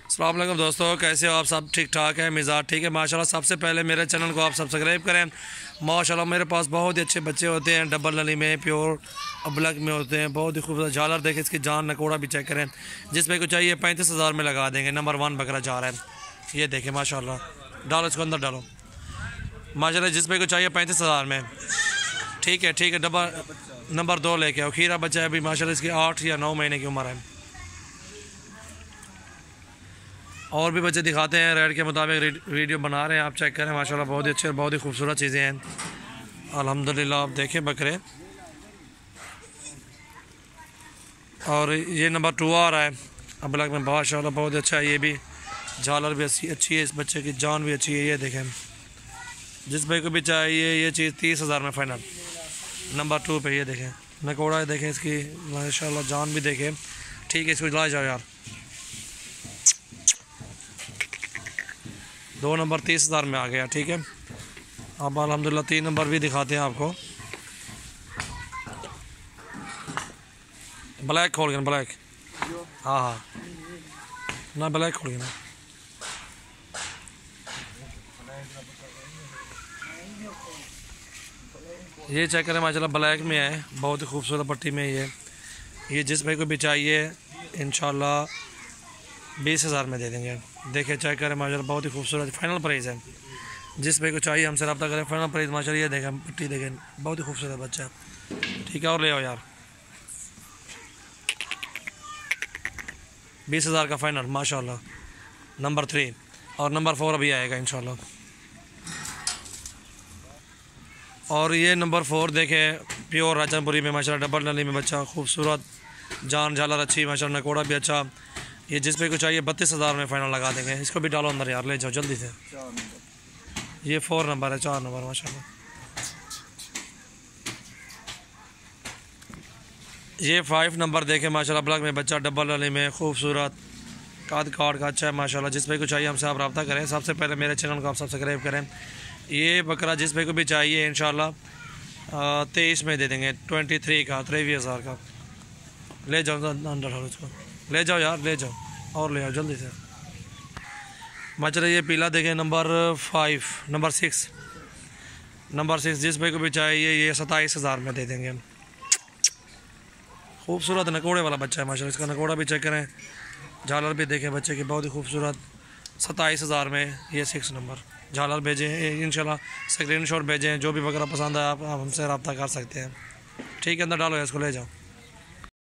अस्सलाम वालेकुम दोस्तों, कैसे हो आप सब? ठीक ठाक है, मिजाज ठीक है माशाल्लाह। सबसे पहले मेरे चैनल को आप सब्सक्राइब करें। माशाल्लाह मेरे पास बहुत ही अच्छे बच्चे होते हैं, डबल नली में, प्योर ब्लैक में होते हैं, बहुत ही खूबसूरत झालर देखें, इसकी जान नकोड़ा भी चेक करें। जिस पे को चाहिए 35,000 में लगा देंगे। नंबर 1 बकरा जा रहा है, ये देखें माशाल्लाह। डालो इसको अंदर डालो माशाल्लाह। जिस पे को चाहिए 35,000 में, ठीक है। डबल नंबर 2 लेके आओ। खीरा बच्चा है अभी माशाल्लाह, इसकी 8 या 9 महीने की उम्र है। और भी बच्चे दिखाते हैं, रेट के मुताबिक वीडियो बना रहे हैं, आप चेक करें माशाल्लाह। बहुत ही अच्छे, बहुत ही खूबसूरत चीज़ें हैं अल्हम्दुलिल्लाह। आप देखें बकरे। और ये नंबर 2 आ रहा है अबलग में माशाल्लाह, बहुत अच्छा है। ये भी झालर भी अच्छी है, इस बच्चे की जान भी अच्छी है। ये देखें, जिस भाई को भी चाहिए ये चीज़ 30,000 में फाइनल। नंबर 2 पे ये देखें नकोड़ा, देखें इसकी माशाल्लाह जान भी देखें। ठीक है, इसको ला जाओ यार। 2 नंबर 30,000 में आ गया। ठीक है, अब अल्हम्दुलिल्लाह 3 नंबर भी दिखाते हैं आपको। ब्लैक खोल गया, ब्लैक। हाँ ना, ब्लैक खोल गया ना। ये चेक करें माशाल्लाह, ब्लैक में है, बहुत ही खूबसूरत पट्टी में ये जिस भाई को भी चाहिए इंशाल्लाह 20,000 में दे देंगे। देखिए चेक करें माशाल्लाह, बहुत ही खूबसूरत फाइनल प्राइस है। जिस भाई को चाहिए हमसे रब्ता करें, फाइनल प्राइस माशाल्लाह। ये देखें पट्टी, देखें बहुत ही खूबसूरत बच्चा है। ठीक है, और ले आओ यार। 20,000 का फाइनल माशाल्लाह। नंबर 3 और नंबर 4 अभी आएगा इंशाल्लाह। और ये नंबर 4 देखें, प्योर राजनपुरी में माशाल्लाह, डबल नली में बच्चा, खूबसूरत जान झालर अच्छी माशाल्लाह, नकोड़ा भी अच्छा। ये जिस पे को चाहिए 32,000 में फाइनल लगा देंगे। इसको भी डालो अंदर यार, ले जाओ जल्दी से। ये 4 नंबर है, 4 नंबर माशाल्लाह। ये 5 नंबर देखें माशाल्लाह, ब्लैक में बच्चा, डबल नली में, खूबसूरत काद काट का अच्छा है माशाल्लाह। जिस पे को चाहिए हमसे आप रब्ता करें। सबसे पहले मेरे चैनल को आप सब्सक्राइब करें। ये बकरा जिस पे को भी चाहिए इंशाल्लाह 23 में दे देंगे। 23 का, 23,000 का। ले जाओ अंदर, इसको ले जाओ यार, ले जाओ और ले आओ जल्दी से माशाल्लाह। ये पीला देखें नंबर 5, नंबर 6 जिस पे को भी चाहिए ये 27,000 में दे देंगे। खूबसूरत नकोड़े वाला बच्चा है माशाल्लाह। इसका नकोड़ा भी चेक करें, झालर भी देखें बच्चे की, बहुत ही खूबसूरत। 27,000 में ये 6 नंबर। झालर भेजें इंशाल्लाह, स्क्रीनशॉट भेजें। जो भी वगैरह पसंद है आप हमसे रब्ता कर सकते हैं। ठीक है, अंदर डालो इसको, ले जाओ।